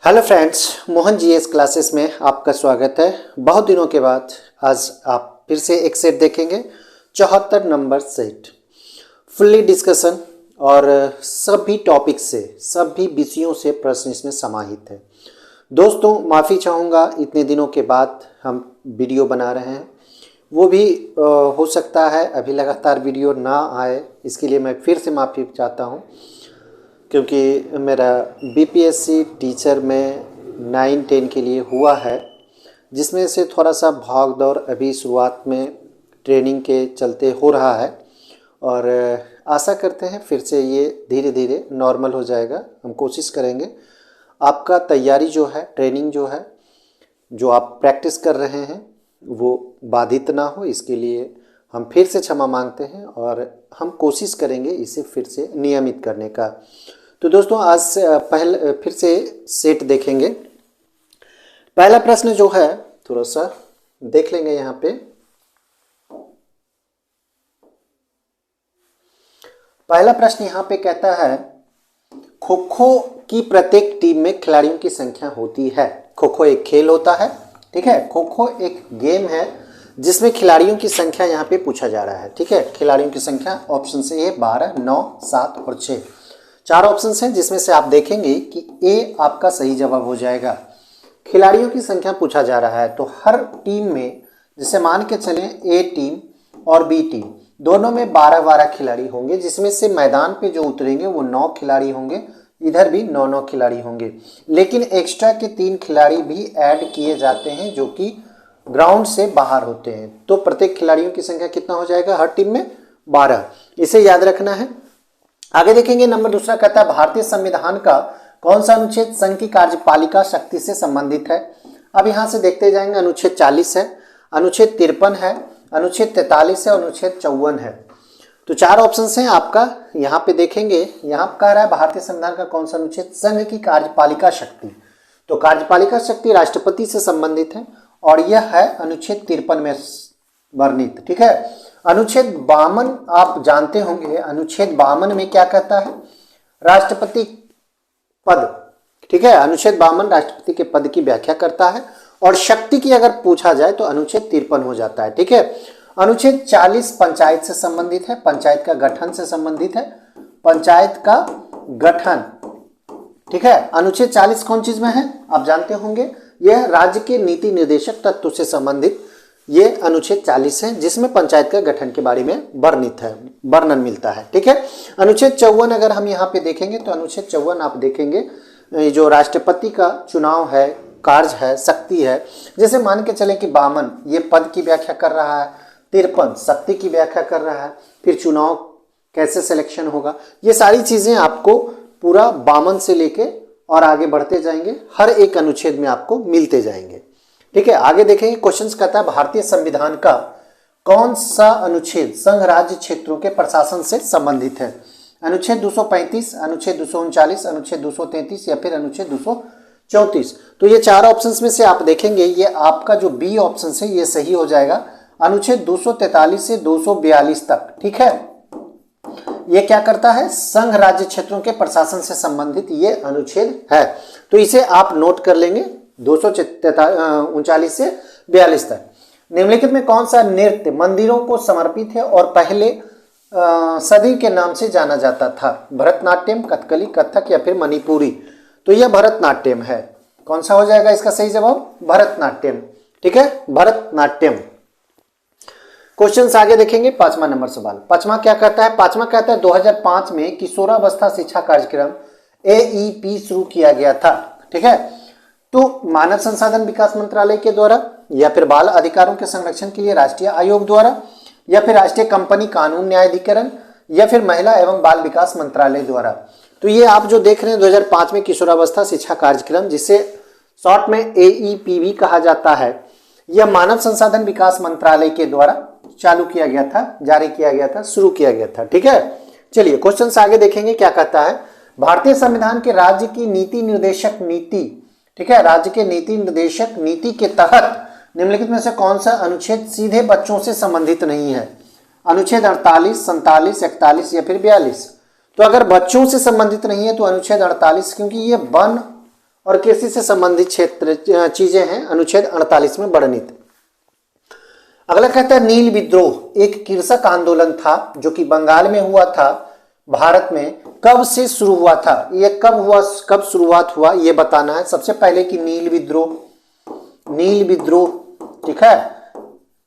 Hello friends, Mohan GS classes में आपका स्वागत है। बहुत दिनों के बाद आज आप फिर से एक सेट देखेंगे, 74 नंबर सेट। फुल्ली डिस्कशन और सभी टॉपिक से, सभी विषयों से प्रश्न इसमें समाहित है। दोस्तों माफ़ी चाहूँगा, इतने दिनों के बाद हम वीडियो बना रहे हैं। वो भी हो सकता है अभी लगातार वीडियो ना आए, इसके लिए मैं फिर से माफ़ी चाहता हूँ, क्योंकि मेरा बीपीएससी टीचर में 9-10 के लिए हुआ है, जिसमें से थोड़ा सा भाग दौड़ अभी शुरुआत में ट्रेनिंग के चलते हो रहा है। और आशा करते हैं फिर से ये धीरे धीरे नॉर्मल हो जाएगा। हम कोशिश करेंगे आपका तैयारी जो है, ट्रेनिंग जो है, जो आप प्रैक्टिस कर रहे हैं वो बाधित ना हो, इसके लिए हम फिर से क्षमा मांगते हैं और हम कोशिश करेंगे इसे फिर से नियमित करने का। तो दोस्तों आज फिर से सेट देखेंगे। पहला प्रश्न जो है थोड़ा सा देख लेंगे यहाँ पे। पहला प्रश्न यहाँ पे कहता है, खो खो की प्रत्येक टीम में खिलाड़ियों की संख्या होती है। खो खो एक खेल होता है, ठीक है। खो खो एक गेम है जिसमें खिलाड़ियों की संख्या यहाँ पे पूछा जा रहा है, ठीक है। खिलाड़ियों की संख्या ऑप्शन से ए 12, 9, 7 और 6, 4 ऑप्शन हैं, जिसमें से आप देखेंगे कि ए आपका सही जवाब हो जाएगा। खिलाड़ियों की संख्या पूछा जा रहा है तो हर टीम में, जैसे मान के चलें ए टीम और बी टीम दोनों में 12-12 खिलाड़ी होंगे, जिसमें से मैदान पे जो उतरेंगे वो 9 खिलाड़ी होंगे, इधर भी 9-9 खिलाड़ी होंगे। लेकिन एक्स्ट्रा के 3 खिलाड़ी भी ऐड किए जाते हैं जो कि ग्राउंड से बाहर होते हैं। तो प्रत्येक खिलाड़ियों की संख्या कितना हो जाएगा हर टीम में? 12। इसे याद रखना है। आगे देखेंगे, नंबर दूसरा कहता है, भारतीय संविधान का कौन सा अनुच्छेद संघ की कार्यपालिका शक्ति से संबंधित है। अब यहां से देखते जाएंगे, अनुच्छेद 40 है, अनुच्छेद 53 है, अनुच्छेद 43 है, अनुच्छेद 54 है। तो 4 ऑप्शन हैं आपका। यहाँ पे देखेंगे, यहाँ कह रहा है भारतीय संविधान का कौन सा अनुच्छेद संघ की कार्यपालिका शक्ति। तो कार्यपालिका शक्ति राष्ट्रपति से संबंधित है और यह है अनुच्छेद 53 में वर्णित, ठीक है। अनुच्छेद 52 आप जानते होंगे, अनुच्छेद 52 में क्या कहता है? राष्ट्रपति पद, ठीक है। अनुच्छेद 52 राष्ट्रपति के पद की व्याख्या करता है और शक्ति की अगर पूछा जाए तो अनुच्छेद 53 हो जाता है, ठीक है। अनुच्छेद 40 पंचायत से संबंधित है, पंचायत का गठन से संबंधित है, पंचायत का गठन, ठीक है। अनुच्छेद 40 कौन चीज में है आप जानते होंगे, यह राज्य के नीति निर्देशक तत्व से संबंधित ये अनुच्छेद 40 है, जिसमें पंचायत का गठन के बारे में वर्णित है, वर्णन मिलता है, ठीक है। अनुच्छेद 54 अगर हम यहाँ पे देखेंगे तो अनुच्छेद 54 आप देखेंगे जो राष्ट्रपति का चुनाव है, कार्य है, शक्ति है। जैसे मान के चले कि 52 ये पद की व्याख्या कर रहा है, 53 शक्ति की व्याख्या कर रहा है, फिर चुनाव कैसे सिलेक्शन होगा, ये सारी चीजें आपको पूरा 52 से लेके और आगे बढ़ते जाएंगे, हर एक अनुच्छेद में आपको मिलते जाएंगे, ठीक है। आगे देखेंगे, क्वेश्चन कहता है, भारतीय संविधान का कौन सा अनुच्छेद संघ राज्य क्षेत्रों के प्रशासन से संबंधित है। अनुच्छेद 235, अनुच्छेद 239, अनुच्छेद 233 या फिर अनुच्छेद 234। तो ये 4 ऑप्शंस में से आप देखेंगे, ये आपका जो बी ऑप्शन है ये सही हो जाएगा, अनुच्छेद 243 से 242 तक, ठीक है। ये क्या करता है? संघ राज्य क्षेत्रों के प्रशासन से संबंधित ये अनुच्छेद है। तो इसे आप नोट कर लेंगे, 239 से 42 तक। निम्नलिखित में कौन सा नृत्य मंदिरों को समर्पित है और पहले सदी के नाम से जाना जाता था? भरतनाट्यम, कथकली, कथक या फिर मणिपुरी। तो यह भरतनाट्यम है। कौन सा हो जाएगा इसका सही जवाब? भरतनाट्यम, ठीक है, भरतनाट्यम। क्वेश्चन आगे देखेंगे, 5वां नंबर सवाल। 5वां क्या कहता है? 5वां कहता है 2005 में किशोरावस्था शिक्षा कार्यक्रम AEP शुरू किया गया था, ठीक है। तो मानव संसाधन विकास मंत्रालय के द्वारा या फिर बाल अधिकारों के संरक्षण के लिए राष्ट्रीय आयोग द्वारा या फिर राष्ट्रीय कंपनी कानून न्यायाधिकरण या फिर महिला एवं बाल विकास मंत्रालय द्वारा। तो ये आप जो देख रहे हैं 2005 में किशोरावस्था शिक्षा कार्यक्रम, जिसे शॉर्ट में AEP भी कहा जाता है, यह मानव संसाधन विकास मंत्रालय के द्वारा चालू किया गया था, जारी किया गया था, शुरू किया गया था, ठीक है। चलिए क्वेश्चन आगे देखेंगे, क्या कहता है? भारतीय संविधान के राज्य की नीति निर्देशक नीति, ठीक है, राज्य के नीति निर्देशक नीति के तहत निम्नलिखित में से कौन सा अनुच्छेद सीधे बच्चों से संबंधित नहीं है? अनुच्छेद 48, 47, 41 या फिर 42। तो अगर बच्चों से संबंधित नहीं है तो अनुच्छेद 48, क्योंकि ये वन और कृषि से संबंधित क्षेत्र चीजें हैं अनुच्छेद 48 में वर्णित। अगला कहता है नील विद्रोह एक कृषक आंदोलन था जो कि बंगाल में हुआ था, भारत में कब से शुरू हुआ था, ये कब हुआ, कब शुरुआत हुआ ये बताना है। सबसे पहले कि नील विद्रोह, ठीक है,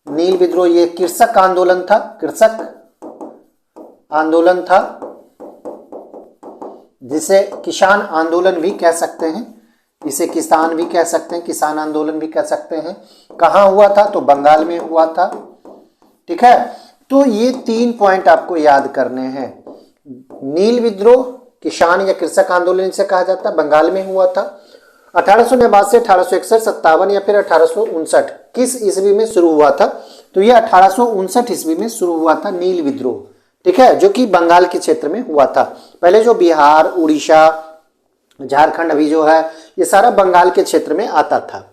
नील विद्रोह ये कृषक आंदोलन था, कृषक आंदोलन था जिसे किसान आंदोलन भी कह सकते हैं, इसे किसान भी कह सकते हैं, किसान आंदोलन भी कह सकते हैं। कहाँ हुआ था, तो बंगाल में हुआ था, ठीक है। तो ये 3 पॉइंट आपको याद करने हैं। नील विद्रोह किसान या कृषक आंदोलन से कहा जाता है, बंगाल में हुआ था। 1889 से 1861, 57 या फिर 1859 किस ईस्वी में शुरू हुआ था, तो ये 1859 ईस्वी में शुरू हुआ था नील विद्रोह, ठीक है, जो कि बंगाल के क्षेत्र में हुआ था। पहले जो बिहार, उड़ीसा, झारखंड अभी जो है ये सारा बंगाल के क्षेत्र में आता था।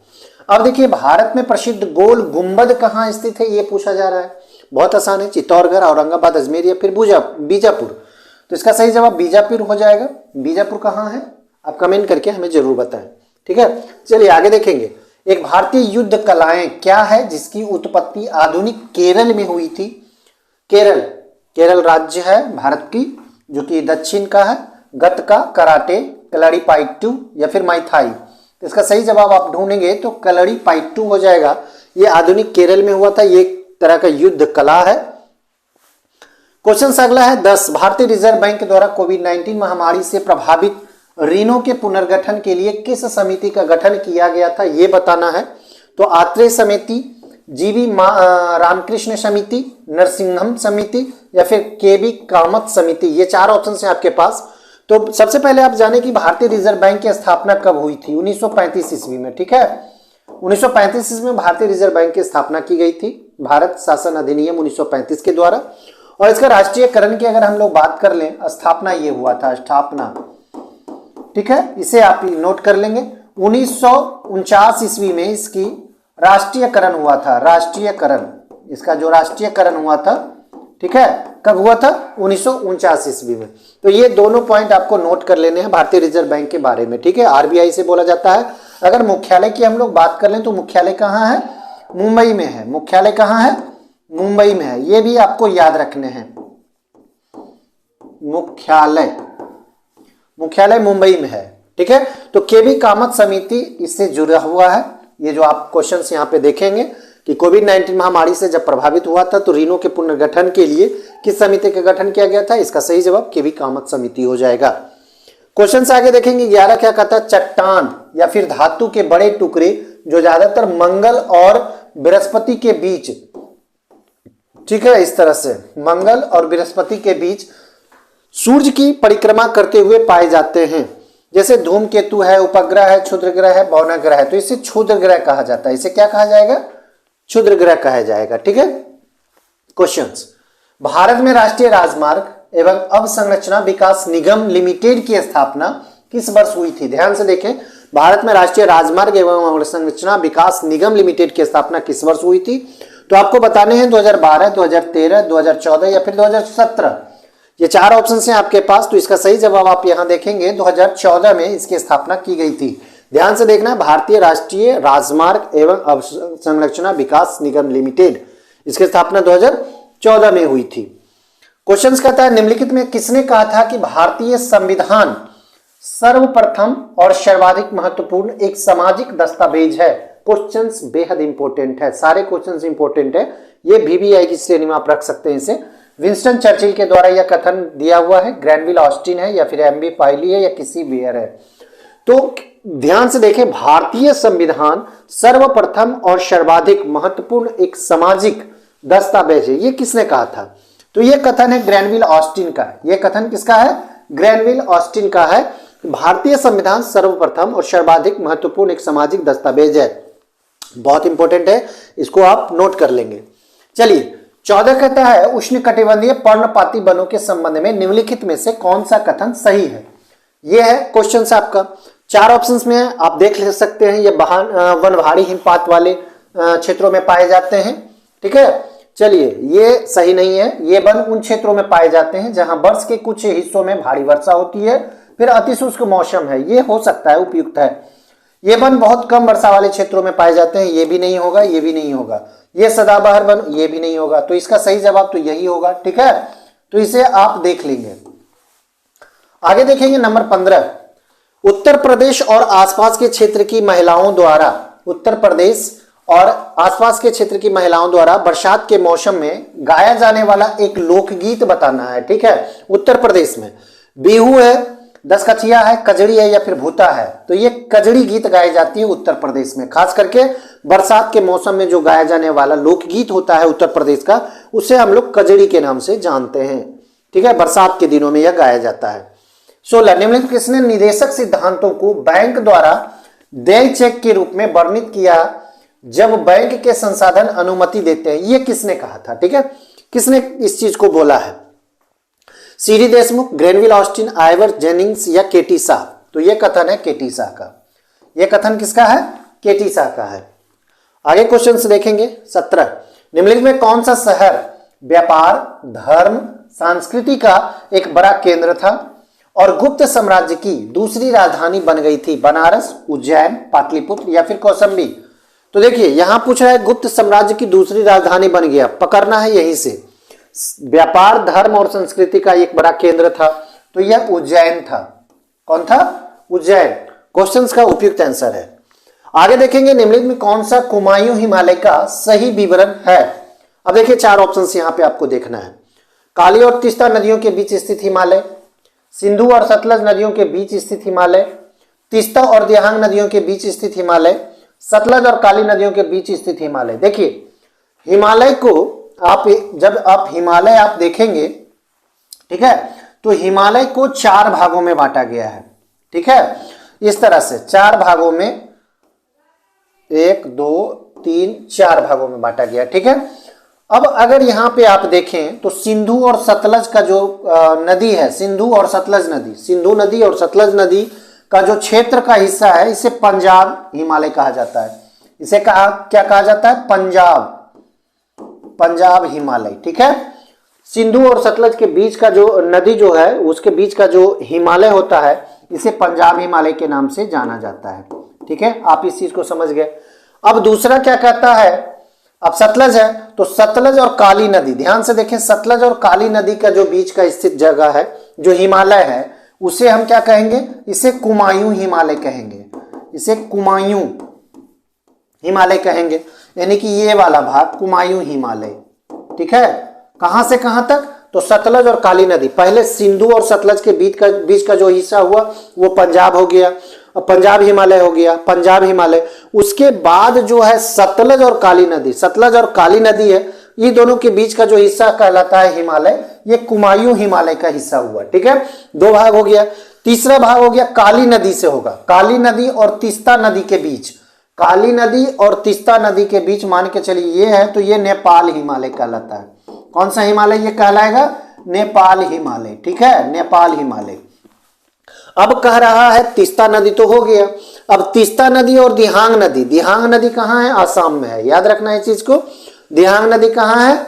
अब देखिए भारत में प्रसिद्ध गोल गुंबद कहाँ स्थित है ये पूछा जा रहा है। बहुत आसान है, चित्तौड़गढ़, औरंगाबाद, अजमेर या फिर बीजापुर। तो इसका सही जवाब बीजापुर हो जाएगा। बीजापुर कहाँ है आप कमेंट करके हमें जरूर बताएं, ठीक है। चलिए आगे देखेंगे। एक भारतीय युद्ध कलाएं क्या है जिसकी उत्पत्ति आधुनिक केरल में हुई थी। केरल राज्य है भारत की जो कि दक्षिण का है। गतका, कराटे, कलरीपायट्टू या फिर माइथाई। तो इसका सही जवाब आप ढूंढेंगे तो कलरीपायट्टू हो जाएगा। ये आधुनिक केरल में हुआ था, ये एक तरह का युद्ध कला है। क्वेश्चन अगला है 10। भारतीय रिजर्व बैंक द्वारा कोविड-19 महामारी से प्रभावित ऋणों के पुनर्गठन के लिए किस समिति का गठन किया गया था ये बताना है। तो आत्रेय समिति, जीवी रामकृष्ण समिति, नरसिंहम समिति या फिर केबी कामत समिति। ये 4 ऑप्शन है आपके पास। तो सबसे पहले आप जाने कि भारतीय रिजर्व बैंक की स्थापना कब हुई थी, 1935 ईस्वी में, ठीक है। 1935 ईस्वी में भारतीय रिजर्व बैंक की स्थापना की गई थी भारत शासन अधिनियम 1935 के द्वारा। और इसका राष्ट्रीयकरण की अगर हम लोग बात कर लें, स्थापना ये हुआ था, स्थापना, ठीक है, इसे आप नोट कर लेंगे। 1949 ईस्वी में इसकी राष्ट्रीयकरण हुआ था। राष्ट्रीयकरण, इसका जो राष्ट्रीयकरण हुआ था, ठीक है, कब हुआ था, 1949 ईस्वी में। तो ये दोनों पॉइंट आपको नोट कर लेने हैं भारतीय रिजर्व बैंक के बारे में, ठीक है। आरबीआई से बोला जाता है। अगर मुख्यालय की हम लोग बात कर लें तो मुख्यालय कहाँ है, मुंबई में है। मुख्यालय कहाँ है, मुंबई में है। ये भी आपको याद रखने हैं, मुख्यालय मुंबई में है, ठीक है। तो केबी कामत समिति इससे जुड़ा हुआ है। ये जो आप क्वेश्चंस यहाँ पे देखेंगे कि कोविड-19 महामारी से जब प्रभावित हुआ था तो ऋणों के पुनर्गठन के लिए किस समिति का गठन किया गया था, इसका सही जवाब केबी कामत समिति हो जाएगा। क्वेश्चन से आगे देखेंगे 11 क्या कहता है, चट्टान या फिर धातु के बड़े टुकड़े जो ज्यादातर मंगल और बृहस्पति के बीच, ठीक है, इस तरह से मंगल और बृहस्पति के बीच सूर्य की परिक्रमा करते हुए पाए जाते हैं। जैसे धूमकेतु है, उपग्रह है, क्षुद्र ग्रह है, भौना ग्रह है। तो इसे क्षुद्र ग्रह कहा जाता है। इसे क्या कहा जाएगा, क्षुद्र ग्रह कहा जाएगा, ठीक है। क्वेश्चंस, भारत में राष्ट्रीय राजमार्ग एवं अवसंरचना विकास निगम लिमिटेड की स्थापना किस वर्ष हुई थी। ध्यान से देखें, भारत में राष्ट्रीय राजमार्ग एवं अवसंरचना विकास निगम लिमिटेड की स्थापना किस वर्ष हुई थी। तो आपको बताने हैं 2012, 2013, 2014 या फिर 2017। ये 4 ऑप्शन हैं आपके पास। तो इसका सही जवाब आप यहां देखेंगे 2014 में इसकी स्थापना की गई थी। ध्यान से देखना, भारतीय राष्ट्रीय राजमार्ग एवं अवसंरचना विकास निगम लिमिटेड, इसकी स्थापना 2014 में हुई थी। क्वेश्चन कहता है निम्नलिखित में किसने कहा था कि भारतीय संविधान सर्वप्रथम और सर्वाधिक महत्वपूर्ण एक सामाजिक दस्तावेज है। क्वेश्चंस बेहद इंपॉर्टेंट है, सारे क्वेश्चंस इंपॉर्टेंट है। ये VBI की श्रेणी में आप रख सकते हैं इसे। विंस्टन चर्चिल के द्वारा यह कथन दिया हुआ है, ग्रैनविल ऑस्टिन है या फिर MB पाइली है या किसी वेयर है। तो ध्यान से देखें, भारतीय संविधान सर्वप्रथम और सर्वाधिक महत्वपूर्ण एक सामाजिक दस्तावेज है, ये किसने कहा था। तो ये कथन है ग्रैनविल ऑस्टिन का। ये कथन किसका है, ग्रैनविल ऑस्टिन का है। भारतीय संविधान सर्वप्रथम और सर्वाधिक महत्वपूर्ण एक सामाजिक दस्तावेज है। बहुत इंपॉर्टेंट है, इसको आप नोट कर लेंगे। चलिए 14 कहता है उष्णकटिबंधीय पर्णपाती वनों के संबंध में निम्नलिखित में से कौन सा कथन सही है। यह है क्वेश्चन आपका। 4 ऑप्शंस में है, आप देख ले सकते हैं। ये वनभारी हिमपात वाले क्षेत्रों में पाए जाते हैं, ठीक है। चलिए ये सही नहीं है। ये वन उन क्षेत्रों में पाए जाते हैं जहां वर्ष के कुछ हिस्सों में भारी वर्षा होती है, फिर अतिशुष्क मौसम है। ये हो सकता है, उपयुक्त है। ये वन बहुत कम वर्षा वाले क्षेत्रों में पाए जाते हैं, ये भी नहीं होगा, ये भी नहीं होगा। ये सदाबहार वन, ये भी नहीं होगा। तो इसका सही जवाब तो यही होगा, ठीक है। तो इसे आप देख लेंगे। आगे देखेंगे नंबर 15, उत्तर प्रदेश और आसपास के क्षेत्र की महिलाओं द्वारा, उत्तर प्रदेश और आसपास के क्षेत्र की महिलाओं द्वारा बरसात के मौसम में गाया जाने वाला एक लोकगीत बताना है, ठीक है। उत्तर प्रदेश में बिहू है, दसकचिया है, कजड़ी है या फिर भूता है। तो ये कजड़ी गीत गाई जाती है उत्तर प्रदेश में, खास करके बरसात के मौसम में जो गाया जाने वाला लोकगीत होता है उत्तर प्रदेश का, उसे हम लोग कजड़ी के नाम से जानते हैं, ठीक है। बरसात के दिनों में यह गाया जाता है। 16, निम्नलिखित किसने निदेशक सिद्धांतों को बैंक द्वारा देय चेक के रूप में वर्णित किया जब बैंक के संसाधन अनुमति देते हैं? ये किसने कहा था, ठीक है, किसने इस चीज को बोला है? CD Deshmukh, Granville Austin, Ivor Jennings या केटी शाह? तो ये कथन है केटी शाह का। ये कथन किसका है? केटी शाह का है। आगे क्वेश्चंस देखेंगे। 17, निम्नलिखित में कौन सा शहर व्यापार, धर्म, संस्कृति का एक बड़ा केंद्र था और गुप्त साम्राज्य की दूसरी राजधानी बन गई थी? बनारस, उज्जैन, पाटलिपुत्र या फिर कौशाम्बी? तो देखिए यहां पूछ रहा है गुप्त साम्राज्य की दूसरी राजधानी बन गया, पकड़ना है यहीं से। व्यापार, धर्म और संस्कृति का एक बड़ा केंद्र था, तो यह उज्जैन था। कौन था? उज्जैन। क्वेश्चंस का उपयुक्त आंसर है। आगे देखेंगे निम्नलिखित में कौन सा कुमायूं हिमालय का सही विवरण है? अब देखिए 4 ऑप्शंस यहां पे आपको देखना है। काली और तीस्ता नदियों के बीच स्थित हिमालय, सिंधु और सतलज नदियों के बीच स्थित हिमालय, तीस्ता और दिहांग नदियों के बीच स्थित हिमालय, सतलज और काली नदियों के बीच स्थित हिमालय। देखिए हिमालय को जब आप हिमालय आप देखेंगे, ठीक है, तो हिमालय को 4 भागों में बांटा गया है, ठीक है, इस तरह से 4 भागों में, 1 2 3 4 भागों में बांटा गया, ठीक है। अब अगर यहां पे आप देखें तो सिंधु और सतलज का जो नदी है, सिंधु और सतलज नदी, सिंधु नदी और सतलज नदी का जो क्षेत्र का हिस्सा है, इसे पंजाब हिमालय कहा जाता है। इसे क्या कहा जाता है? पंजाब हिमालय, ठीक है। सिंधु और सतलज के बीच का जो नदी जो है, उसके बीच का जो हिमालय होता है, इसे पंजाब हिमालय के नाम से जाना जाता है, ठीक है। आप इस चीज को समझ गए। अब दूसरा क्या कहता है? अब सतलज है, तो सतलज और काली नदी, ध्यान से देखें, सतलज और काली नदी का जो बीच का स्थित जगह है, जो हिमालय है, उसे हम क्या कहेंगे? इसे कुमायूं हिमालय कहेंगे। इसे कुमायूं हिमालय कहेंगे, यानी कि ये वाला भाग कुमायूं हिमालय, ठीक है। कहां से कहां तक? तो सतलज और काली नदी, पहले सिंधु और सतलज के बीच का जो हिस्सा हुआ वो पंजाब हो गया, पंजाब हिमालय हो गया, पंजाब हिमालय। उसके बाद जो है सतलज और काली नदी, सतलज और काली नदी है, ये दोनों के बीच का जो हिस्सा कहलाता है हिमालय, ये कुमायूं हिमालय का हिस्सा हुआ, ठीक है। 2 भाग हो गया। तीसरा भाग हो गया काली नदी से होगा, काली नदी और तीस्ता नदी के बीच, काली नदी और तीस्ता नदी के बीच मान के चलिए ये है, तो ये नेपाल हिमालय कहलाता है। कौन सा हिमालय ये कहलाएगा? नेपाल हिमालय, ठीक है, नेपाल हिमालय। अब कह रहा है तीस्ता नदी तो हो गया, अब तीस्ता नदी और दिहांग नदी, दिहांग नदी कहां है? आसाम में है, याद रखना है इस चीज को। दिहांग नदी कहां है?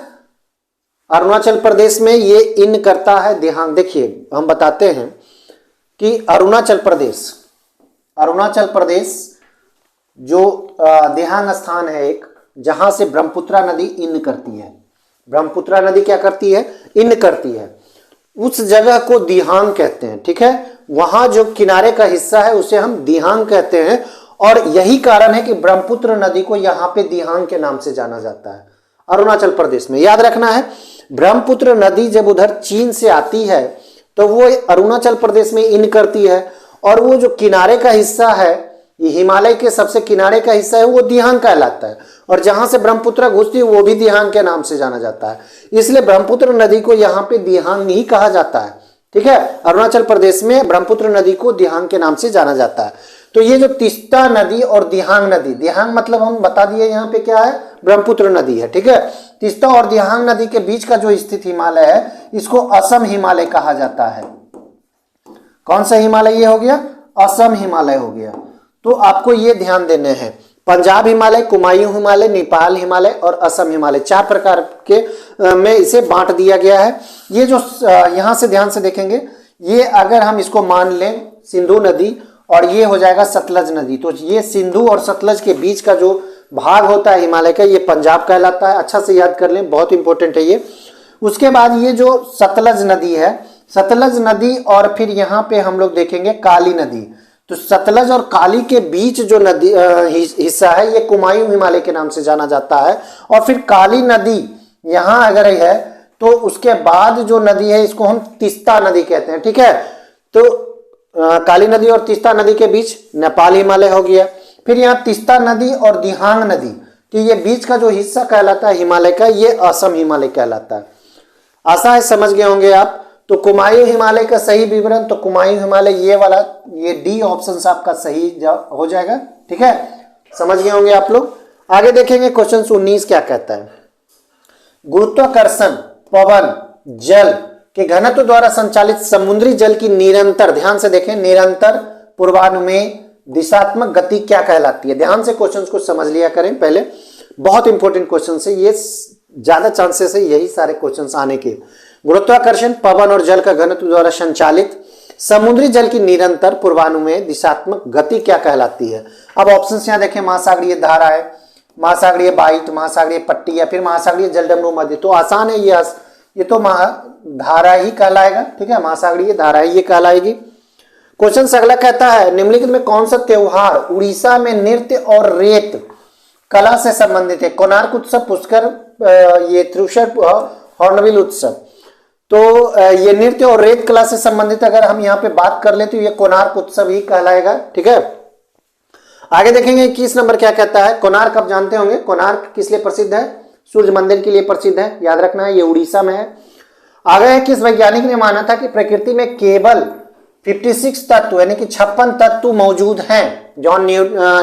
अरुणाचल प्रदेश में ये इन करता है दिहांग। देखिए हम बताते हैं कि अरुणाचल प्रदेश जो दिहांग स्थान है एक, जहां से ब्रह्मपुत्रा नदी इन करती है, ब्रह्मपुत्रा नदी क्या करती है? इन करती है, उस जगह को दिहांग कहते हैं, ठीक है। वहां जो किनारे का हिस्सा है उसे हम दिहांग कहते हैं, और यही कारण है कि ब्रह्मपुत्र नदी को यहां पे दिहांग के नाम से जाना जाता है अरुणाचल प्रदेश में। याद रखना है, ब्रह्मपुत्र नदी जब उधर चीन से आती है तो वो अरुणाचल प्रदेश में इन करती है, और वो जो किनारे का हिस्सा है, ये हिमालय के सबसे किनारे का हिस्सा है, वो दिहांग कहलाता है, और जहां से ब्रह्मपुत्र घुसती है वो भी दिहांग के नाम से जाना जाता है। इसलिए ब्रह्मपुत्र नदी को यहाँ पे दिहांग ही कहा जाता है, ठीक है। अरुणाचल प्रदेश में ब्रह्मपुत्र नदी को दिहांग के नाम से जाना जाता है। तो ये जो तीस्ता नदी और दिहांग नदी, दिहांग मतलब हम बता दिए यहाँ पे क्या है? ब्रह्मपुत्र नदी है, ठीक है। तीस्ता और दिहांग नदी के बीच का जो स्थित हिमालय है, इसको असम हिमालय कहा जाता है। कौन सा हिमालय ये हो गया? असम हिमालय हो गया। तो आपको ये ध्यान देने हैं, पंजाब हिमालय, कुमायूं हिमालय, नेपाल हिमालय और असम हिमालय, 4 प्रकार के में इसे बांट दिया गया है। ये जो यहां से ध्यान से देखेंगे, ये अगर हम इसको मान लें सिंधु नदी और ये हो जाएगा सतलज नदी। तो ये सिंधु और सतलज के बीच का जो भाग होता है हिमालय का, ये पंजाब कहलाता है। अच्छा से याद कर लें, बहुत इंपॉर्टेंट है ये। उसके बाद ये जो सतलज नदी है, सतलज नदी और फिर यहाँ पे हम लोग देखेंगे काली नदी। तो सतलज और काली के बीच जो नदी हिस्सा है ये कुमायूं हिमालय के नाम से जाना जाता है। और फिर काली नदी यहाँ अगर है तो उसके बाद जो नदी है इसको हम तीस्ता नदी कहते हैं, ठीक है। तो काली नदी और तीस्ता नदी के बीच नेपाल हिमालय हो गया। फिर यहाँ तीस्ता नदी और दिहांग नदी कि ये बीच का जो हिस्सा कहलाता है हिमालय का, ये असम हिमालय कहलाता है। आशा है समझ गए होंगे आप। तो कुमायूं हिमालय का सही विवरण, तो कुमायूं हिमालय ये वाला, ये डी ऑप्शन आपका सही हो जाएगा, ठीक है। समझ गए होंगे आप लोग। आगे देखेंगे क्वेश्चन 19 क्या कहता है। गुरुत्वाकर्षण, पवन, जल के घनत्व द्वारा संचालित समुद्री जल की निरंतर, ध्यान से देखें, निरंतर पूर्वानुमेय दिशात्मक गति क्या कहलाती है। ध्यान से क्वेश्चंस को समझ लिया करें पहले, बहुत इंपॉर्टेंट क्वेश्चन है ये, ज्यादा चांसेस है यही सारे क्वेश्चंस आने के। गुरुत्वाकर्षण, पवन और जल का घनत्व द्वारा संचालित समुद्री जल की निरंतर पूर्वानुमेय दिशात्मक गति क्या कहलाती है। अब ऑप्शन यहाँ देखें, महासागरीय धारा है, महासागरीय बाइट, महासागरीय पट्टी या फिर महासागरीय जलडमरू मध्य। तो आसान है ये तो महाधारा ही कहलाएगा, ठीक है, महासागरीय धारा ही ये कहलाएगी। क्वेश्चन अगला कहता है, निम्नलिखित में कौन सा त्योहार उड़ीसा में नृत्य और रेत कला से संबंधित है। कोणार्क उत्सव, पुष्कर, ये त्रिशूर, हॉर्नबिल उत्सव। तो ये नृत्य और रेत कला से संबंधित अगर हम यहाँ पे बात कर ले तो ये कोणार्क उत्सव ही कहलाएगा, ठीक है। आगे देखेंगे 21 नंबर क्या कहता है। कोणार्क आप जानते होंगे, कोणार्क किस लिए प्रसिद्ध है, सूर्य मंदिर के लिए प्रसिद्ध है, याद रखना है, ये उड़ीसा में है। आगे है, किस वैज्ञानिक ने माना था कि प्रकृति में केवल 56 तत्व यानी कि 56 तत्व मौजूद हैं। जॉन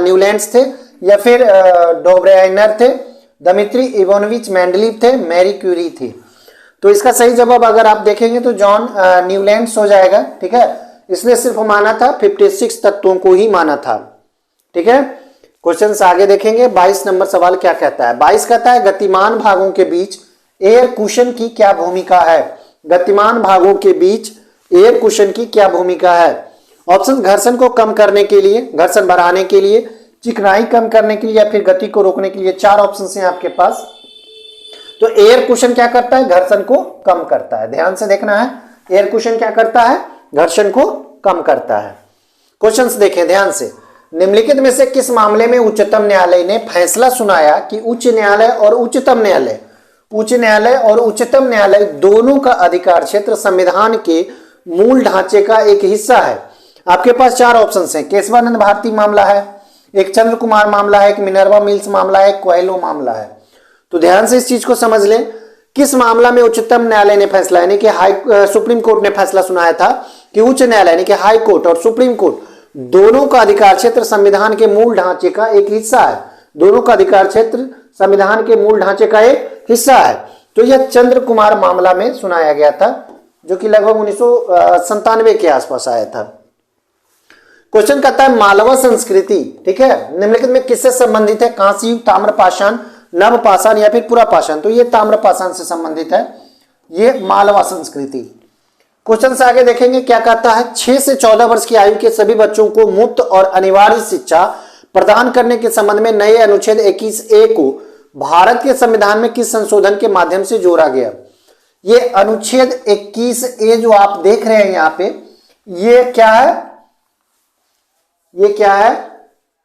न्यूलैंड्स थे या फिर डोब्राइनर थे, दमित्री इवानोविच मेंडलीव थे, मैरी क्यूरी थी। तो इसका सही जवाब अगर आप देखेंगे तो जॉन न्यूलैंड्स हो जाएगा, ठीक है। इसने सिर्फ माना था 56 तत्वों को ही माना था, ठीक है। क्वेश्चन आगे देखेंगे। 22 नंबर सवाल क्या कहता है। 22 कहता है, गतिमान भागों के बीच एयर कुशन की क्या भूमिका है। गतिमान भागों के बीच एयर कुशन की क्या भूमिका है। ऑप्शन, घर्षण को कम करने के लिए, घर्षण बढ़ाने के लिए, चिकनाई कम करने के लिए या फिर गति को रोकने के लिए। 4 ऑप्शन हैं आपके पास। तो एयर कुशन क्या करता है, घर्षण को कम करता है। ध्यान से देखना है, एयर कुशन क्या करता है, घर्षण को कम करता है। क्वेश्चंस देखें ध्यान से। निम्नलिखित में से किस मामले में उच्चतम न्यायालय ने फैसला सुनाया कि उच्च न्यायालय और उच्चतम न्यायालय दोनों का अधिकार क्षेत्र संविधान के मूल ढांचे का एक हिस्सा है। आपके पास 4 ऑप्शन हैं। केशवानंद भारती मामला है, एक चंद्र कुमार मामला है, एक मिनर्वा मिल्स मामला है, एक कोयलो मामला है। तो ध्यान से इस चीज को समझ लें, किस मामला में उच्चतम न्यायालय ने फैसला यानी कि सुप्रीम कोर्ट ने फैसला सुनाया था कि उच्च न्यायालय यानी कि हाई कोर्ट और सुप्रीम कोर्ट दोनों का अधिकार क्षेत्र संविधान के मूल ढांचे का एक हिस्सा है। दोनों का अधिकार क्षेत्र संविधान के मूल ढांचे का एक हिस्सा है। तो यह चंद्र कुमार मामला में सुनाया गया था, जो कि लगभग 1997 के आसपास आया था। क्वेश्चन कहता है, मालवा संस्कृति, ठीक है, निम्नलिखित में किससे संबंधित है। कांस्य युग, ताम्रपाषाण, नवपाषाण या फिर पुरापाषाण। तो ये ताम्रपाषाण से संबंधित है, ये मालवा संस्कृति। क्वेश्चन से आगे देखेंगे क्या कहता है। 6 से 14 वर्ष की आयु के सभी बच्चों को मुफ्त और अनिवार्य शिक्षा प्रदान करने के संबंध में नए अनुच्छेद 21A को भारत के संविधान में किस संशोधन के माध्यम से जोड़ा गया। ये अनुच्छेद 21A जो आप देख रहे हैं यहाँ पे, ये क्या है, ये क्या है,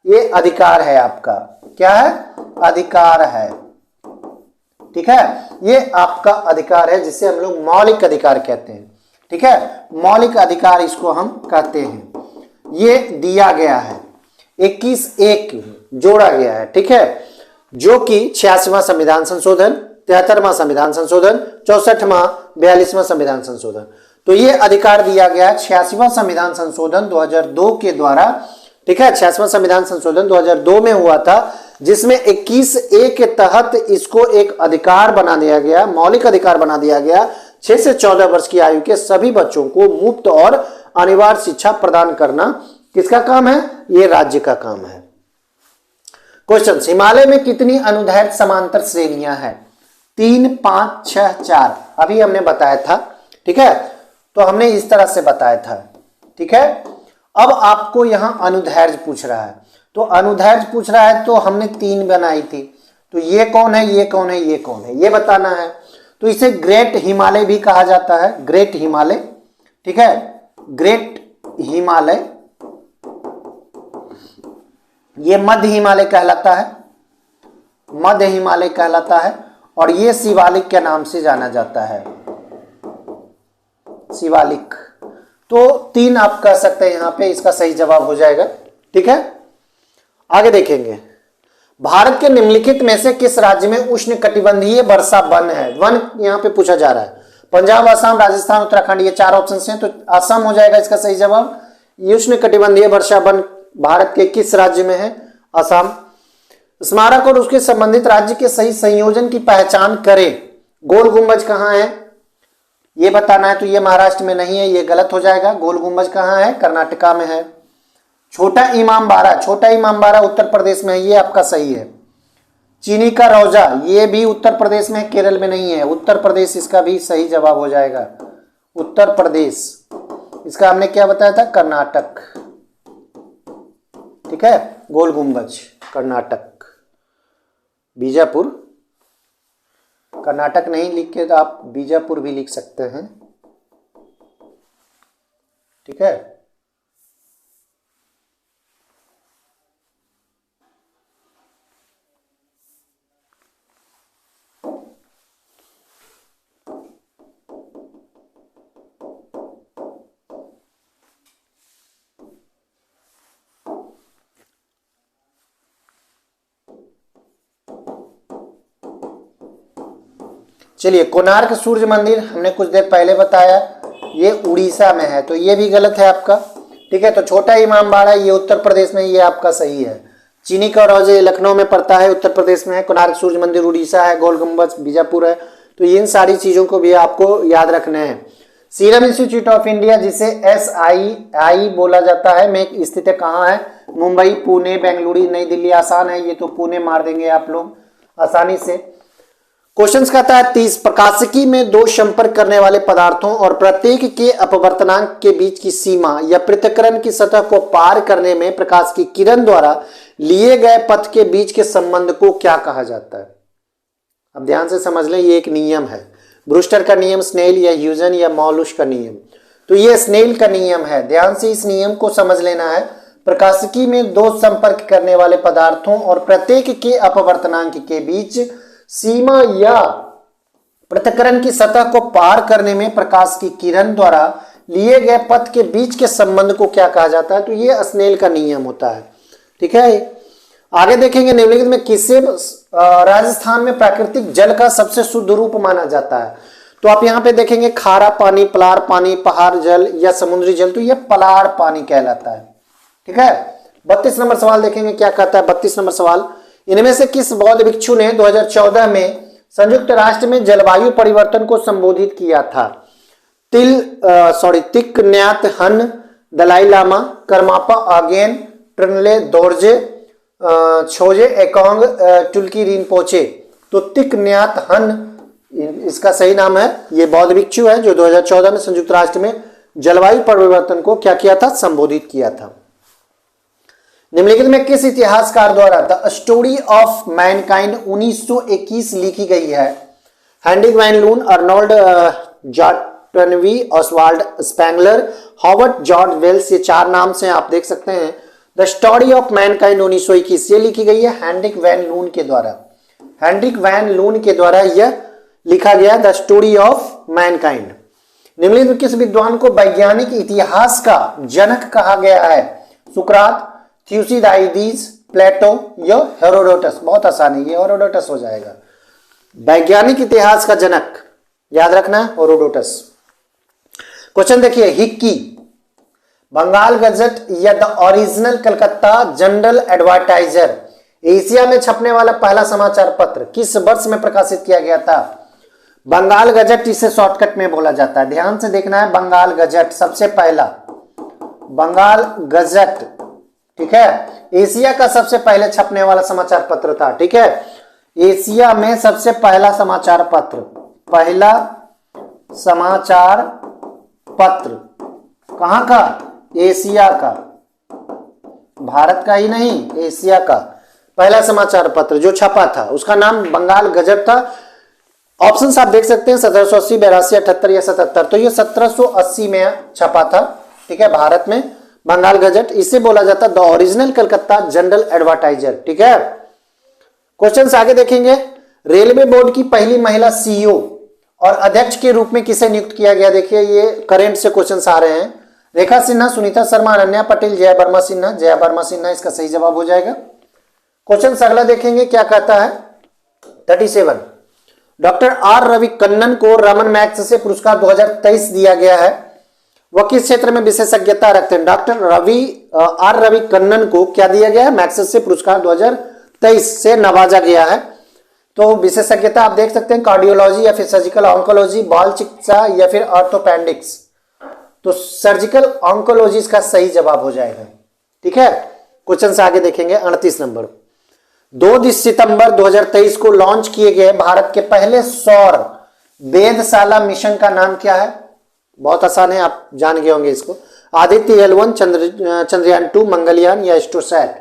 ये अधिकार है आपका। क्या है, अधिकार है, ठीक है, ये आपका अधिकार है जिसे हम लोग मौलिक अधिकार कहते हैं, ठीक है, मौलिक अधिकार इसको हम कहते हैं। ये दिया गया है, 21A जोड़ा गया है, ठीक है, जो कि 86वां संविधान संशोधन, 73वां संविधान संशोधन, 64वां, 42वां संविधान संशोधन। तो ये अधिकार दिया गया 86वां संविधान संशोधन 2002 के द्वारा, ठीक है। 86वां संविधान संशोधन 2002 में हुआ था, जिसमें 21A के तहत इसको एक अधिकार बना दिया गया, मौलिक अधिकार बना दिया गया। 6 से 14 वर्ष की आयु के सभी बच्चों को मुफ्त और अनिवार्य शिक्षा प्रदान करना किसका काम है, ये राज्य का काम है। क्वेश्चन, हिमालय में कितनी अनुदैर्ध्य समांतर श्रेणियां हैं। 3, 5, 6, 4 अभी हमने बताया था, ठीक है, तो हमने इस तरह से बताया था, ठीक है। अब आपको यहां अनुदैर्ध्य पूछ रहा है, तो अनुदैर्ध्य पूछ रहा है तो हमने 3 बनाई थी, तो ये कौन है, ये कौन है, ये कौन है, ये बताना है। तो इसे ग्रेट हिमालय भी कहा जाता है, ग्रेट हिमालय, ठीक है, ग्रेट हिमालय, ये मध्य हिमालय कहलाता है, मध्य हिमालय कहलाता है, और ये शिवालिक के नाम से जाना जाता है, शिवालिक। तो 3 आप कह सकते हैं यहां पे, इसका सही जवाब हो जाएगा, ठीक है। आगे देखेंगे, भारत के निम्नलिखित में से किस राज्य में उष्ण कटिबंधीय वर्षा वन है? वन यहां पे पूछा जा रहा है। पंजाब, असम, राजस्थान, उत्तराखंड, ये 4 ऑप्शन हैं, तो असम हो जाएगा इसका सही जवाब। ये उष्ण कटिबंधीय वर्षा वन भारत के किस राज्य में है? असम। स्मारक और उसके संबंधित राज्य के सही संयोजन की पहचान करें। गोल गुंबज कहां है ये बताना है, तो ये महाराष्ट्र में नहीं है, ये गलत हो जाएगा। गोल गुंबज कहां है? कर्नाटका में है। छोटा इमामबाड़ा, छोटा इमामबाड़ा उत्तर प्रदेश में है, ये आपका सही है। चीनी का रोजा, ये भी उत्तर प्रदेश में, केरल में नहीं है, उत्तर प्रदेश इसका भी सही जवाब हो जाएगा, उत्तर प्रदेश। इसका हमने क्या बताया था? कर्नाटक, ठीक है। गोल गुंबज कर्नाटक, बीजापुर, कर्नाटक नहीं लिख के तो आप बीजापुर भी लिख सकते हैं, ठीक है। चलिए, कोणार्क सूर्य मंदिर हमने कुछ देर पहले बताया, ये उड़ीसा में है, तो ये भी गलत है आपका, ठीक है। तो छोटा इमामबाड़ा ये उत्तर प्रदेश में, ये आपका सही है। चीनी का रोजा ये लखनऊ में पड़ता है, उत्तर प्रदेश में है। कोणार्क सूर्य मंदिर उड़ीसा है। गोल गुंबज बीजापुर है। तो इन सारी चीजों को भी आपको याद रखना है। सीरम इंस्टीट्यूट ऑफ इंडिया, जिसे SII बोला जाता है, में स्थित कहाँ है? मुंबई, पुणे, बेंगलुरु, नई दिल्ली। आसान है ये तो, पुणे मार देंगे आप लोग आसानी से। क्वेश्चन कहता है 30, प्रकाशिकी में 2 संपर्क करने वाले पदार्थों और प्रत्येक के अपवर्तनांक के बीच की सीमा या पृथक्करण की सतह को पार करने में प्रकाश की किरण द्वारा लिए गए पथ के बीच के संबंध को क्या कहा जाता है? अब ध्यान से समझ लें, ये एक नियम है, ब्रूस्टर का नियम, स्नेल या ह्यूजन या मॉलुस का नियम। तो ये स्नेल का नियम है, ध्यान से इस नियम को समझ लेना है। प्रकाशिकी में 2 संपर्क करने वाले पदार्थों और प्रत्येक के अपवर्तनांक के बीच सीमा या पृथक्करण की सतह को पार करने में प्रकाश की किरण द्वारा लिए गए पथ के बीच के संबंध को क्या कहा जाता है? तो ये स्नेल का नियम होता है, ठीक है। आगे देखेंगे, निम्नलिखित में किसे राजस्थान में प्राकृतिक जल का सबसे शुद्ध रूप माना जाता है? तो आप यहां पे देखेंगे, खारा पानी, पलार पानी, पहाड़ जल या समुद्री जल, तो यह पलार पानी कहलाता है, ठीक है। 32 नंबर सवाल देखेंगे क्या कहता है। 32 नंबर सवाल, इनमें से किस बौद्ध भिक्षु ने 2014 में संयुक्त राष्ट्र में जलवायु परिवर्तन को संबोधित किया था? तिक न्यात हन, दलाई लामा, करमापा आगेन, ट्रनले दोर्जे, छोजे एकोंग, टुल्की रिनपोचे। तो तिक न्यात हन इसका सही नाम है। ये बौद्ध भिक्षु है जो 2014 में संयुक्त राष्ट्र में जलवायु परिवर्तन को क्या किया था? संबोधित किया था। निम्नलिखित में किस इतिहासकार द्वारा द स्टोरी ऑफ मैनकाइंड 1921 लिखी गई है? हेनरिक वैन लून, अर्नोल्ड जॉर्टनवी, Oswald Spengler, Howard George Wells, ये 4 नाम से आप देख सकते हैं। द स्टोरी ऑफ मैनकाइंड 1921 ये लिखी गई है हेनरिक वैन लून के द्वारा। हेनरिक वैन लून के द्वारा यह लिखा गया द स्टोरी ऑफ मैनकाइंड। निम्नलिखित में किस विद्वान को वैज्ञानिक इतिहास का जनक कहा गया है? सुकरात, थ्यूसिडाइडिस, प्लेटो या हेरोडोटस? बहुत आसान है, ये हेरोडोटस हो जाएगा। वैज्ञानिक इतिहास का जनक याद रखना, हेरोडोटस। क्वेश्चन देखिए, हिक्की, बंगाल गजट या the original Calcutta general advertiser Asia में छपने वाला पहला समाचार पत्र किस वर्ष में प्रकाशित किया गया था? बंगाल गजट इसे शॉर्टकट में बोला जाता है, ध्यान से देखना है। बंगाल गजट सबसे पहला, बंगाल गजट, ठीक है, एशिया का सबसे पहले छपने वाला समाचार पत्र था, ठीक है। एशिया में सबसे पहला समाचार पत्र, पहला समाचार पत्र कहां का? एशिया का, भारत का ही नहीं एशिया का पहला समाचार पत्र जो छपा था उसका नाम बंगाल गजट था। ऑप्शंस आप देख सकते हैं 1780, 82, 78 या 77। तो ये 1780 में छपा था, ठीक है, भारत में बंगाल गजट। इसे बोला जाता the original Calcutta general advertiser, ठीक है। क्वेश्चन आगे देखेंगे। रेलवे बोर्ड की पहली महिला सीईओ और अध्यक्ष के रूप में किसे नियुक्त किया गया? देखिए ये करंट से क्वेश्चन आ रहे हैं। रेखा सिन्हा, सुनीता शर्मा, अनन्या पटेल, जया वर्मा सिन्हा। जया वर्मा सिन्हा इसका सही जवाब हो जाएगा। क्वेश्चन अगला देखेंगे क्या कहता है। 37 डॉक्टर आर रवि कन्नन को रमन मैग्सेसे से पुरस्कार 2023 दिया गया है। वह किस क्षेत्र में विशेषज्ञता रखते हैं? डॉक्टर आर रवि कन्नन को क्या दिया गया है? मैग्सेसे से पुरस्कार 2023 से नवाजा गया है। तो विशेषज्ञता आप देख सकते हैं कार्डियोलॉजी या फिर सर्जिकल ऑन्कोलॉजी, बाल चिकित्सा या फिर ऑर्थोपेडिक्स। तो सर्जिकल ऑन्कोलॉजी इसका सही जवाब हो जाएगा, ठीक है। क्वेश्चन से आगे देखेंगे 38 नंबर। 2 सितंबर 2023 को लॉन्च किए गए भारत के पहले सौर वेधशाला मिशन का नाम क्या है? बहुत आसान है, आप जान गए होंगे इसको। आदित्य L1, चंद्रयान 2, मंगलयान या एस्ट्रोसैट।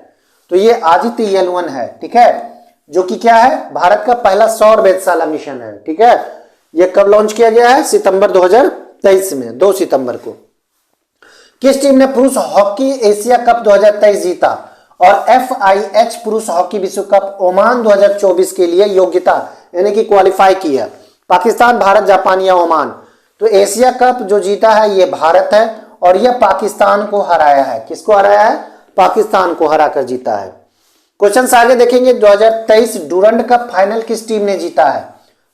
तो ये आदित्य L1 है, ठीक है, जो कि क्या है? भारत का पहला सौर वेधशाला मिशन है, ठीक है। ये कब लॉन्च किया गया है? सितंबर 2023 में, 2 सितंबर को। किस टीम ने पुरुष हॉकी एशिया कप 2023 जीता और FIH पुरुष हॉकी विश्व कप ओमान 2024 के लिए योग्यता यानी कि क्वालिफाई किया? पाकिस्तान, भारत, जापान या ओमान। तो एशिया कप जो जीता है ये भारत है और यह पाकिस्तान को हराया है। किसको हराया है? पाकिस्तान को हराकर जीता है। क्वेश्चन आगे देखेंगे। 2023 डुरंड कप फाइनल किस टीम ने जीता है?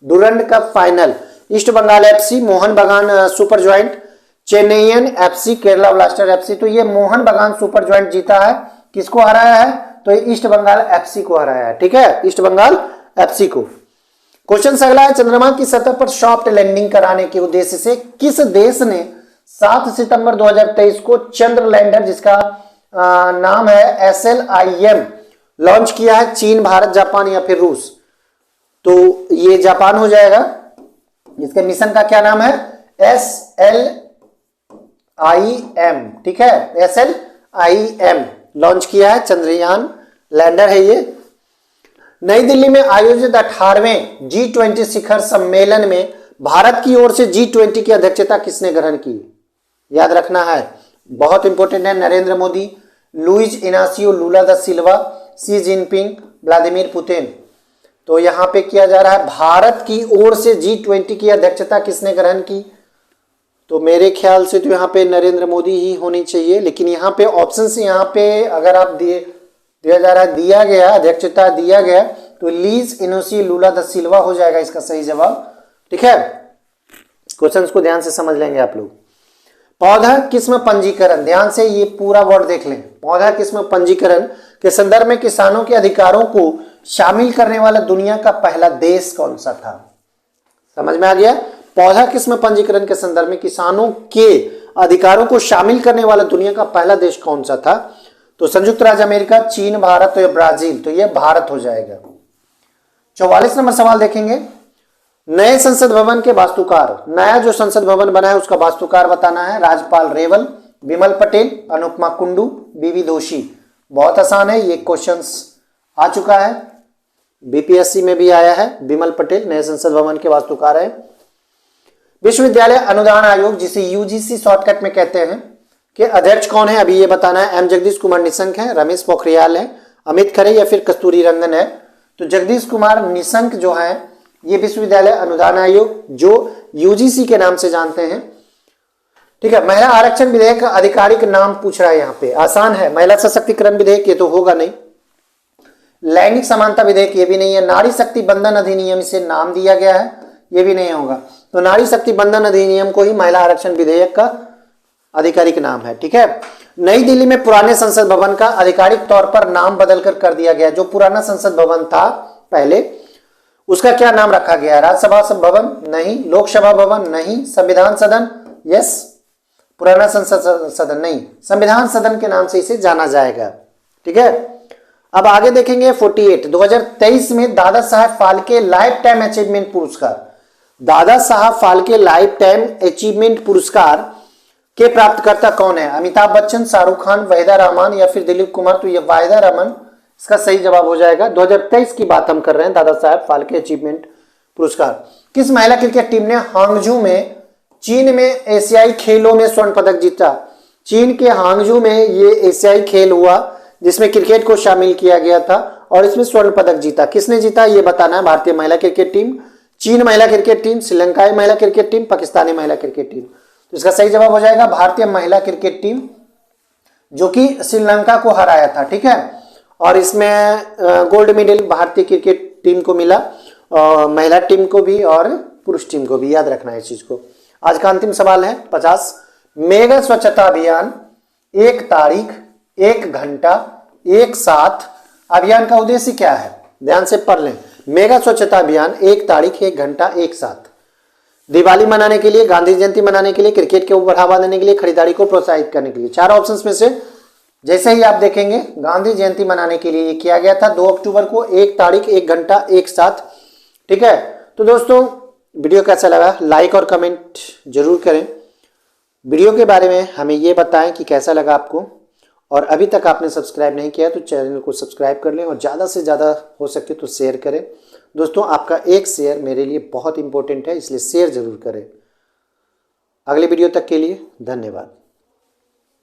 Durand Cup final East Bengal FC, Mohun Bagan Super Giant, Chennaiyin FC, Kerala Blaster FC। तो ये मोहन बगान सुपर जॉइंट जीता है। किसको हराया है? तो ये ईस्ट बंगाल FC को हराया है, ठीक है, ईस्ट बंगाल FC को। क्वेश्चन अगला है। चंद्रमा की सतह पर सॉफ्ट लैंडिंग कराने के उद्देश्य से किस देश ने 7 सितंबर 2023 को चंद्र लैंडर जिसका नाम है SLIM लॉन्च किया है? चीन, भारत, जापान या फिर रूस। तो ये जापान हो जाएगा। इसके मिशन का क्या नाम है? SLIM, ठीक है, SLIM लॉन्च किया है, चंद्रयान लैंडर है ये। नई दिल्ली में आयोजित 18वें G20 शिखर सम्मेलन में भारत की ओर से G20 की अध्यक्षता किसने ग्रहण की? याद रखना है, बहुत इंपॉर्टेंट है। नरेंद्र मोदी, लुइज इनासियो लूला दा सिल्वा, शी जिनपिंग, व्लादिमीर पुतिन। तो यहां पे किया जा रहा है भारत की ओर से G20 की अध्यक्षता किसने ग्रहण की? तो मेरे ख्याल से तो यहाँ पे नरेंद्र मोदी ही होनी चाहिए, लेकिन यहाँ पे ऑप्शन से यहाँ पे अगर आप दिया गया अध्यक्षता दिया गया तो लीज इनोसी लूला द सिल्वा हो जाएगा इसका सही जवाब, ठीक है। क्वेश्चन को ध्यान से समझ लेंगे आप लोग। पौधा किस्म पंजीकरण, ध्यान से ये पूरा वर्ड देख लें। पौधा किस्म पंजीकरण के संदर्भ में किसानों के अधिकारों को शामिल करने वाला दुनिया का पहला देश कौन सा था? समझ में आ गया? पौधा किस्म पंजीकरण के संदर्भ में किसानों के अधिकारों को शामिल करने वाला दुनिया का पहला देश कौन सा था? तो संयुक्त राज्य अमेरिका, चीन, भारत या ब्राजील। तो यह भारत हो जाएगा। 44 नंबर सवाल देखेंगे। नए संसद भवन के वास्तुकार, नया जो संसद भवन बना है उसका वास्तुकार बताना है। राजपाल रेवल, विमल पटेल, अनुपमा कुंडू, बीवी दोषी। बहुत आसान है, ये क्वेश्चंस आ चुका है, बीपीएससी में भी आया है। विमल पटेल नए संसद भवन के वास्तुकार है। विश्वविद्यालय अनुदान आयोग जिसे यूजीसी शॉर्टकट में कहते हैं कि अध्यक्ष कौन है? अभी ये बताना है। एम जगदीश कुमार निशंक है, रमेश पोखरियाल है, अमित खरे या फिर कस्तूरी रंगन है। तो जगदीश कुमार निशंक जो है ये विश्वविद्यालय अनुदान आयोग जो यूजीसी के नाम से जानते हैं, ठीक है। महिला आरक्षण विधेयक का आधिकारिक नाम पूछ रहा है यहाँ पे, आसान है। महिला सशक्तिकरण विधेयक ये तो होगा नहीं। लैंगिक समानता विधेयक ये भी नहीं है। नारी शक्ति बंधन अधिनियम इसे नाम दिया गया है, ये भी नहीं होगा। तो नारी शक्ति बंधन अधिनियम को ही महिला आरक्षण विधेयक का आधिकारिक नाम है, ठीक है। नई दिल्ली में पुराने संसद भवन का आधिकारिक तौर पर नाम बदलकर कर दिया गया। जो पुराना संसद भवन था पहले उसका क्या नाम रखा गया? राज्यसभा भवन नहीं, लोकसभा भवन नहीं, संविधान सदन, यस, पुराना संसद सदन नहीं, संविधान सदन के नाम से इसे जाना जाएगा, ठीक है। अब आगे देखेंगे 48 2023 में Dada Saheb Phalke life time achievement पुरस्कार, Dada Saheb Phalke life time achievement पुरस्कार के प्राप्तकर्ता कौन है? अमिताभ बच्चन, शाहरुख खान, वहीदा रहमान या फिर दिलीप कुमार? तो ये वहीदा रहमान इसका सही जवाब हो जाएगा। 2023 की बात हम कर रहे हैं, दादा साहब फाल्के अचीवमेंट पुरस्कार। किस महिला क्रिकेट टीम ने हांगझू में चीन में एशियाई खेलों में स्वर्ण पदक जीता? चीन के हांगझू में ये एशियाई खेल हुआ जिसमें क्रिकेट को शामिल किया गया था और इसमें स्वर्ण पदक जीता। किसने जीता ये बताना है। भारतीय महिला क्रिकेट टीम, चीन महिला क्रिकेट टीम, श्रीलंकाई महिला क्रिकेट टीम, पाकिस्तानी महिला क्रिकेट टीम? तो इसका सही जवाब हो जाएगा भारतीय महिला क्रिकेट टीम, जो कि श्रीलंका को हराया था। ठीक है, और इसमें गोल्ड मेडल भारतीय क्रिकेट टीम को मिला, महिला टीम को भी और पुरुष टीम को भी, याद रखना है इस चीज को। आज का अंतिम सवाल है 50। मेगा स्वच्छता अभियान 1 तारीख 1 घंटा 1 साथ अभियान का उद्देश्य क्या है? ध्यान से पढ़ लें। मेगा स्वच्छता अभियान 1 तारीख 1 घंटा 1 साथ दिवाली मनाने के लिए, गांधी जयंती मनाने के लिए, क्रिकेट को बढ़ावा देने के लिए, खरीदारी को प्रोत्साहित करने के लिए। 4 ऑप्शंस में से जैसे ही आप देखेंगे गांधी जयंती मनाने के लिए ये किया गया था 2 अक्टूबर को 1 तारीख 1 घंटा 1 साथ। ठीक है, तो दोस्तों वीडियो कैसा लगा लाइक और कमेंट जरूर करें। वीडियो के बारे में हमें ये बताएं कि कैसा लगा आपको, और अभी तक आपने सब्सक्राइब नहीं किया तो चैनल को सब्सक्राइब कर लें और ज़्यादा से ज़्यादा हो सके तो शेयर करें। दोस्तों आपका एक शेयर मेरे लिए बहुत इंपॉर्टेंट है, इसलिए शेयर जरूर करें। अगले वीडियो तक के लिए धन्यवाद।